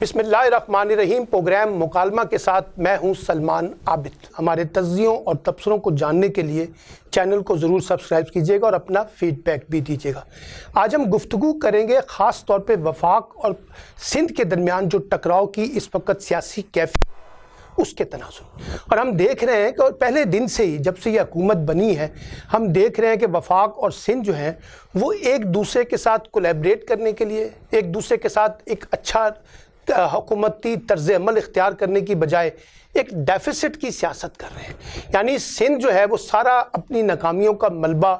बिस्मिल्लाहिर्रहमानिर्रहीम। प्रोग्राम मुकालमा के साथ मैं हूं सलमान आबिद। हमारे तज्जियों और तबसरों को जानने के लिए चैनल को ज़रूर सब्सक्राइब कीजिएगा और अपना फीडबैक भी दीजिएगा। आज हम गुफ्तगू करेंगे ख़ास तौर पे वफाक और सिंध के दरमियान जो टकराव की इस वक्त सियासी कैफियत उसके तनाज़ुर। और हम देख रहे हैं कि पहले दिन से ही जब से ये हुकूमत बनी है हम देख रहे हैं कि वफाक और सिंध जो हैं वो एक दूसरे के साथ कोलैबोरेट करने के लिए, एक दूसरे के साथ एक अच्छा हुकूमती तर्ज अमल इख्तियार करने की बजाय एक डेफिसिट की सियासत कर रहे हैं। यानी सिंध जो है वो सारा अपनी नाकामियों का मलबा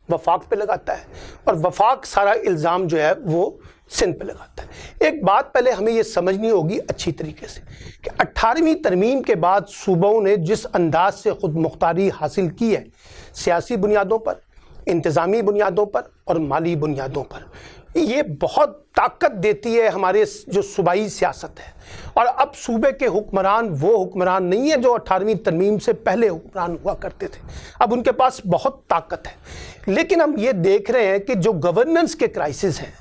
वफाक पे लगाता है और वफाक सारा इल्ज़ाम जो है वो सिंध पे लगाता है। एक बात पहले हमें ये समझनी होगी अच्छी तरीके से कि 18वीं तरमीम के बाद सूबों ने जिस अंदाज से खुद मुख्तारी हासिल की है, सियासी बुनियादों पर, इंतज़ामी बुनियादों पर और माली बुनियादों पर, ये बहुत ताकत देती है हमारे जो सूबाई सियासत है। और अब सूबे के हुक्मरान वो हुक्मरान नहीं है जो 18वीं तरमीम से पहले हुक्मरान हुआ करते थे, अब उनके पास बहुत ताकत है। लेकिन हम ये देख रहे हैं कि जो गवर्नेंस के क्राइसिस हैं,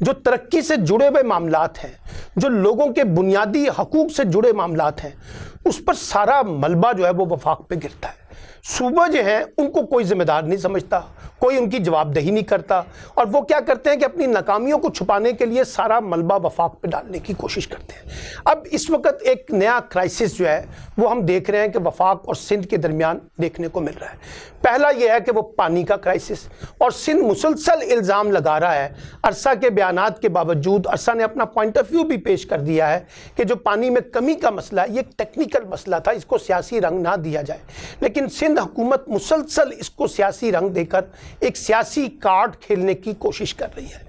जो तरक्की से जुड़े हुए मामलात हैं, जो लोगों के बुनियादी हकूक़ से जुड़े मामलात हैं, उस पर सारा मलबा जो है वो वफाक पे गिरता है। सूबा जो है उनको कोई जिम्मेदार नहीं समझता, कोई उनकी जवाबदेही नहीं करता और वो क्या करते हैं कि अपनी नाकामियों को छुपाने के लिए सारा मलबा वफाक पे डालने की कोशिश करते हैं। अब इस वक्त एक नया क्राइसिस जो है वो हम देख रहे हैं कि वफाक और सिंध के दरमियान देखने को मिल रहा है। पहला यह है कि वो पानी का क्राइसिस, और सिंध मुसलसल इल्ज़ाम लगा रहा है, अरसा के बयानात के बावजूद अरसा ने अपना पॉइंट ऑफ व्यू भी पेश कर दिया है कि जो पानी में कमी का मसला है ये टेक्निकल मसला था, इसको सियासी रंग ना दिया जाए। लेकिन सिंध हुकूमत मुसलसल इसको सियासी रंग देकर एक सियासी कार्ड खेलने की कोशिश कर रही है।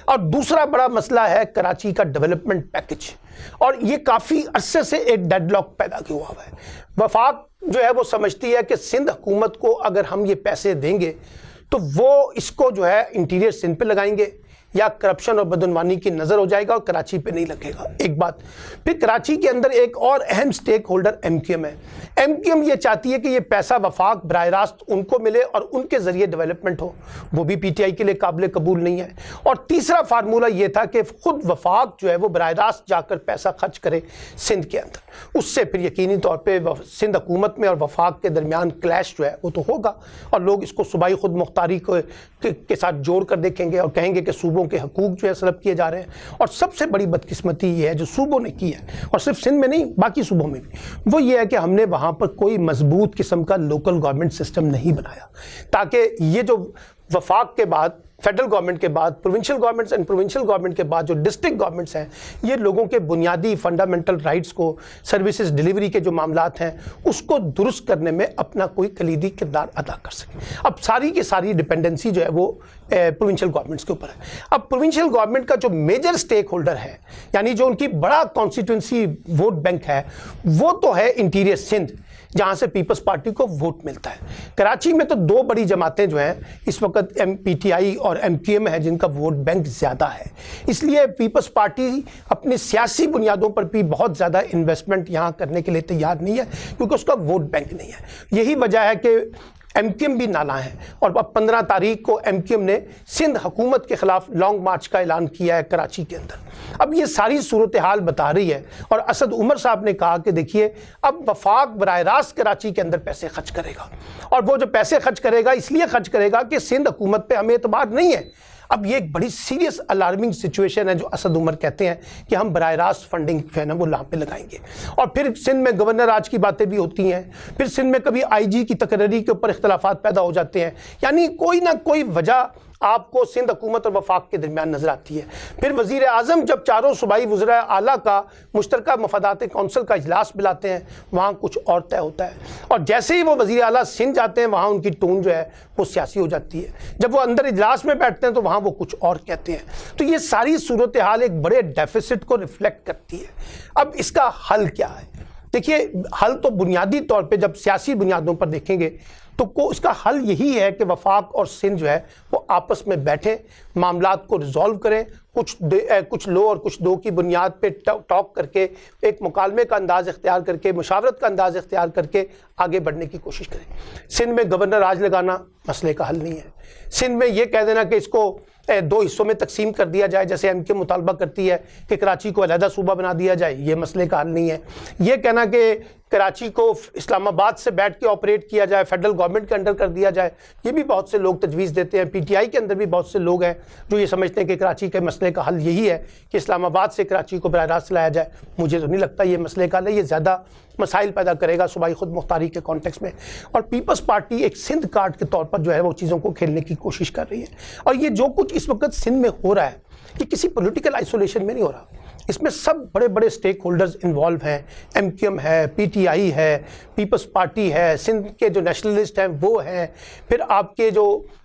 और दूसरा बड़ा मसला है कराची का डेवलपमेंट पैकेज, और ये काफ़ी अरसे से एक डेडलॉक पैदा किया हुआ है। वफाक जो है वो समझती है कि सिंध हुकूमत को अगर हम ये पैसे देंगे तो वो इसको जो है इंटीरियर सिंध पे लगाएंगे या करप्शन और बदनवानी की नज़र हो जाएगा और कराची पे नहीं लगेगा, एक बात। फिर कराची के अंदर एक और अहम स्टेक होल्डर MQM है। MQM ये चाहती है कि ये पैसा वफाक बराह रास्त उनको मिले और उनके ज़रिए डेवलपमेंट हो, वो भी PTI के लिए काबिल कबूल नहीं है। और तीसरा फार्मूला ये था कि ख़ुद वफाक जो है वो बराह रास्त जाकर पैसा खर्च करे सिंध के अंदर, उससे फिर यकीनी तौर पर सिंध हुकूमत में और वफाक के दरमियान क्लैश जो है वो तो होगा और लोग इसको सूबाई खुद मुख्तारी के साथ जोड़ कर देखेंगे और कहेंगे कि सूबों के हकूक जो है सलब किए जा रहे हैं। और सबसे बड़ी बदकिस्मती ये है जो सूबों ने की है, और सिर्फ सिंध में नहीं बाकी सूबों में भी, वो ये है कि हमने वहाँ पर कोई मजबूत किस्म का लोकल गवर्नमेंट सिस्टम नहीं बनाया, ताकि ये जो वफाक के बाद फेडरल गवर्नमेंट के बाद provincial governments and provincial government के बाद जो डिस्ट्रिक्ट गवर्नमेंट्स हैं, ये लोगों के बुनियादी फंडामेंटल राइट्स को, सर्विसेज डिलीवरी के जो मामलात हैं उसको दुरुस्त करने में अपना कोई कलीदी किरदार अदा कर सके। अब सारी की सारी डिपेंडेंसी जो है वो प्रोविंशियल गवर्नमेंट्स के ऊपर है। अब प्रोविंशियल गवर्नमेंट का जो मेजर स्टेक होल्डर है, यानी जो उनकी बड़ा कॉन्स्टिट्यूंसी वोट बैंक है, वो तो है इंटीरियर सिंध, जहाँ से पीपल्स पार्टी को वोट मिलता है। कराची में तो दो बड़ी जमातें जो हैं इस वक्त PTI और MQM है जिनका वोट बैंक ज़्यादा है, इसलिए पीपल्स पार्टी अपनी सियासी बुनियादों पर भी बहुत ज़्यादा इन्वेस्टमेंट यहाँ करने के लिए तैयार नहीं है क्योंकि उसका वोट बैंक नहीं है। यही वजह है कि MQM भी नाला है और अब 15 तारीख को MQM ने सिंध हुकूमत के खिलाफ लॉन्ग मार्च का ऐलान किया है कराची के अंदर। अब ये सारी सूरत हाल बता रही है और असद उमर साहब ने कहा कि देखिए अब वफाक बराह रास्त कराची के अंदर पैसे खर्च करेगा, और वो जो पैसे खर्च करेगा इसलिए खर्च करेगा कि सिंध हुकूमत पे हमें एतबार नहीं है। अब ये एक बड़ी सीरियस अलार्मिंग सिचुएशन है जो असद उमर कहते हैं कि हम बराह रास्त फंडिंग जो है ना वो यहाँ पे लगाएंगे। और फिर सिंध में गवर्नर राज की बातें भी होती हैं, फिर सिंध में कभी IG की तकरीरी के ऊपर इख्तलाफात पैदा हो जाते हैं, यानी कोई ना कोई वजह आपको सिंध हुकूमत और वफाक के दरमियान नजर आती है। फिर वज़ीर आज़म जब चारों सूबाई वज़रा आला का मुश्तरका मफादात कौंसिल का इजलास बुलाते हैं वहाँ कुछ और तय होता है, और जैसे ही वो वज़ीर आला सिंध जाते हैं वहाँ उनकी टोन जो है वो सियासी हो जाती है। जब वो अंदर इजलास में बैठते हैं तो वहाँ वो कुछ और कहते हैं। तो ये सारी सूरत हाल एक बड़े डेफिसिट को रिफ्लेक्ट करती है। अब इसका हल क्या है? देखिए, हल तो बुनियादी तौर पे जब सियासी बुनियादों पर देखेंगे तो इसका हल यही है कि वफाक और सिंध जो है वो आपस में बैठें, मामलात को रिजॉल्व करें, कुछ लो और कुछ दो की बुनियाद पे टॉक करके एक मुकालमे का अंदाज़ इख्तियार करके, मुशावरत का अंदाज़ इख्तियार करके आगे बढ़ने की कोशिश करें। सिंध में गवर्नर राज लगाना मसले का हल नहीं है। सिंध में ये कह देना कि इसको दो हिस्सों में तकसीम कर दिया जाए, जैसे एम के मुतालबा करती है कि कराची को अलहदा सूबा बना दिया जाए, ये मसले का हल नहीं है। ये कहना कि कराची को इस्लामाबाद से बैठ के ऑपरेट किया जाए, फेडरल गवर्नमेंट के अंडर कर दिया जाए, ये भी बहुत से लोग तजवीज़ देते हैं। पीटीआई के अंदर भी बहुत से लोग हैं जो ये समझते हैं कि कराची के मसले का हल यही है कि इस्लामाबाद से कराची को बराह रास्त लाया जाए। मुझे तो नहीं लगता ये मसले का हल है, ये ज़्यादा मसाइल पैदा करेगा सूबाई खुद मुख्तारी के कॉन्टेक्स्ट में। और पीपल्स पार्टी एक सिंध कार्ड के तौर पर जो है वो चीज़ों को खेलने की कोशिश कर रही है। और ये जो कुछ इस वक्त सिंध में हो रहा है ये किसी पॉलिटिकल आइसोलेशन में नहीं हो रहा, इसमें सब बड़े बड़े स्टेक होल्डर्स इन्वॉल्व हैं। एमक्यूएम है, पीटीआई है, पीपल्स पार्टी है, सिंध के जो नेशनलिस्ट हैं वो हैं, फिर आपके जो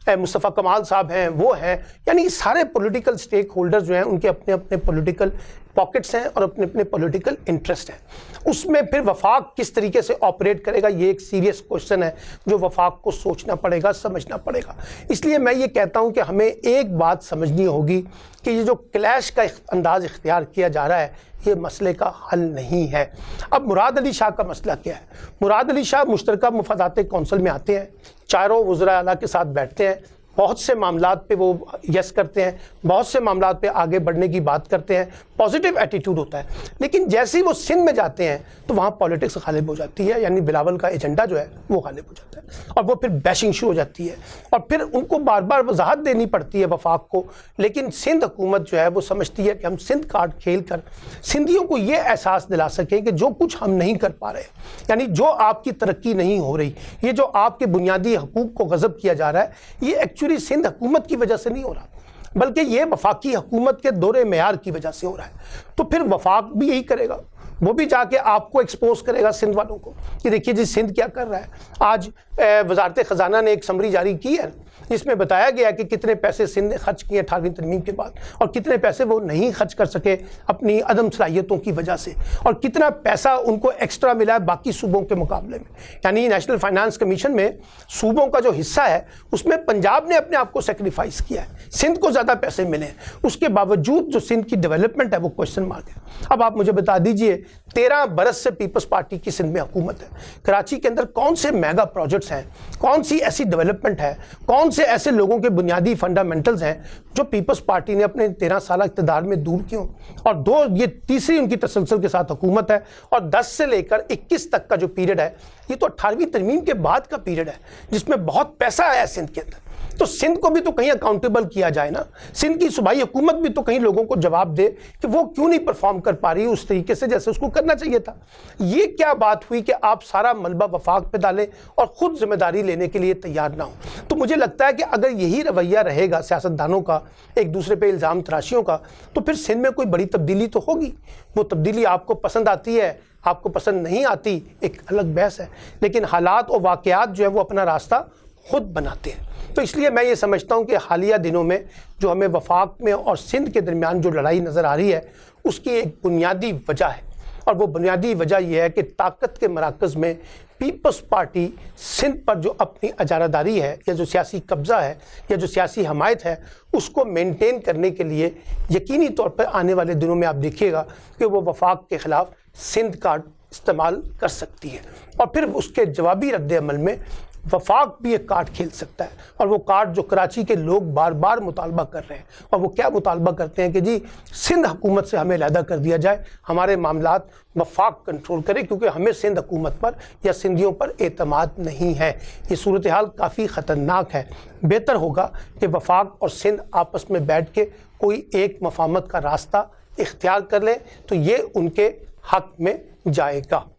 मुस्तफ़ा कमाल साहब हैं वो हैं। यानी सारे पॉलिटिकल स्टेक होल्डर्स जो हैं उनके अपने अपने पॉलिटिकल पॉकेट्स हैं और अपने अपने पॉलिटिकल इंटरेस्ट हैं। उसमें फिर वफाक किस तरीके से ऑपरेट करेगा ये एक सीरियस क्वेश्चन है जो वफाक को सोचना पड़ेगा, समझना पड़ेगा। इसलिए मैं ये कहता हूँ कि हमें एक बात समझनी होगी कि ये जो क्लैश का अंदाज़ इख्तियार किया जा रहा है ये मसले का हल नहीं है। अब मुराद अली शाह का मसला क्या है? मुराद अली शाह मुश्तरका मुफादात कौंसिल में आते हैं, चारों वज़रा आला के साथ बैठते हैं, बहुत से मामलात पे वो यस करते हैं, बहुत से मामलात पे आगे बढ़ने की बात करते हैं, पॉजिटिव एटीट्यूड होता है। लेकिन जैसे ही वो सिंध में जाते हैं तो वहाँ पॉलिटिक्स गालिब हो जाती है, यानी बिलावल का एजेंडा जो है वो गालिब हो जाता है और वो फिर बैशिंग शुरू हो जाती है और फिर उनको बार बार वजाहत देनी पड़ती है वफाक को। लेकिन सिंध हुकूमत जो है वो समझती है कि हम सिंध कार्ड खेल कर सिंधियों को ये एहसास दिला सकें कि जो कुछ हम नहीं कर पा रहे, यानी जो आपकी तरक्की नहीं हो रही, ये जो आपके बुनियादी हकूक़ को गज़ब किया जा रहा है, ये एक्चुअली सिंध हुकूमत की वजह से नहीं हो रहा बल्कि ये वफाकी हुकूमत के दौरे मेयार की वजह से हो रहा है। तो फिर वफाक भी यही करेगा, वो भी जाके आपको एक्सपोज करेगा सिंध वालों को कि देखिए जी सिंध क्या कर रहा है। आज वजारत ख़जाना ने एक समरी जारी की है जिसमें बताया गया कि कितने पैसे सिंध ने खर्च किए 18वीं तरमीम के बाद और कितने पैसे वो नहीं खर्च कर सके अपनी अदम सलाहियतों की वजह से और कितना पैसा उनको एक्स्ट्रा मिला है बाकी सूबों के मुकाबले में। यानी नेशनल फाइनेंस कमीशन में सूबों का जो हिस्सा है उसमें पंजाब ने अपने आप को सेक्रीफाइस किया है, सिंध को ज़्यादा पैसे मिले हैं, उसके बावजूद जो सिंध की डेवलपमेंट है वो क्वेश्चन मार्क है। अब आप मुझे बता दीजिए 13 बरस से पीपल्स पार्टी की सिंध में हुकूमत है, कराची के अंदर कौन से मेगा प्रोजेक्ट्स हैं, कौन सी ऐसी डेवलपमेंट है, कौन से ऐसे लोगों के बुनियादी फंडामेंटल्स हैं जो पीपल्स पार्टी ने अपने 13 साल इक़्तिदार में दूर किए। और ये तीसरी उनकी तसलसल के साथ हुकूमत है और 10 से लेकर 21 तक का जो पीरियड है ये तो 18वीं तरमीम के बाद का पीरियड है जिसमें बहुत पैसा आया सिंध के अंदर। तो सिंध को भी तो कहीं अकाउंटेबल किया जाए ना, सिंध की सूबाई हुकूमत भी तो कहीं लोगों को जवाब दे कि वो क्यों नहीं परफॉर्म कर पा रही उस तरीके से जैसे उसको करना चाहिए था। ये क्या बात हुई कि आप सारा मलबा वफाक पे डालें और ख़ुद जिम्मेदारी लेने के लिए तैयार ना हो। तो मुझे लगता है कि अगर यही रवैया रहेगा सियासतदानों का, एक दूसरे पे इल्ज़ाम तराशियों का, तो फिर सिंध में कोई बड़ी तब्दीली तो होगी। वो तब्दीली आपको पसंद आती है, आपको पसंद नहीं आती, एक अलग बहस है, लेकिन हालात और वाक़यात जो है वो अपना रास्ता खुद बनाते हैं। तो इसलिए मैं ये समझता हूँ कि हालिया दिनों में जो हमें वफाक में और सिंध के दरमियान जो लड़ाई नज़र आ रही है उसकी एक बुनियादी वजह है और वो बुनियादी वजह यह है कि ताकत के मराकज़ में पीपल्स पार्टी सिंध पर जो अपनी अजारादारी है या जो सियासी कब्ज़ा है या जो सियासी हमायत है उसको मेंटेन करने के लिए यकीनी तौर पर आने वाले दिनों में आप देखिएगा कि वो वफाक के ख़िलाफ़ सिंध कार्ड इस्तेमाल कर सकती है और फिर उसके जवाबी रद्द अमल में वफाक भी एक कार्ड खेल सकता है। और वो कार्ड जो कराची के लोग बार बार मुतालबा कर रहे हैं, और वो क्या मुतालबा करते हैं कि जी सिंध हुकूमत से हमें अलहदा कर दिया जाए, हमारे मामलात वफाक कंट्रोल करे क्योंकि हमें सिंध हुकूमत पर या सिंधियों पर एतमाद नहीं है। ये सूरत हाल काफ़ी ख़तरनाक है। बेहतर होगा कि वफाक और सिंध आपस में बैठ के कोई एक मफाहमत का रास्ता इख्तियार कर लें तो ये उनके हक़ में जाएगा।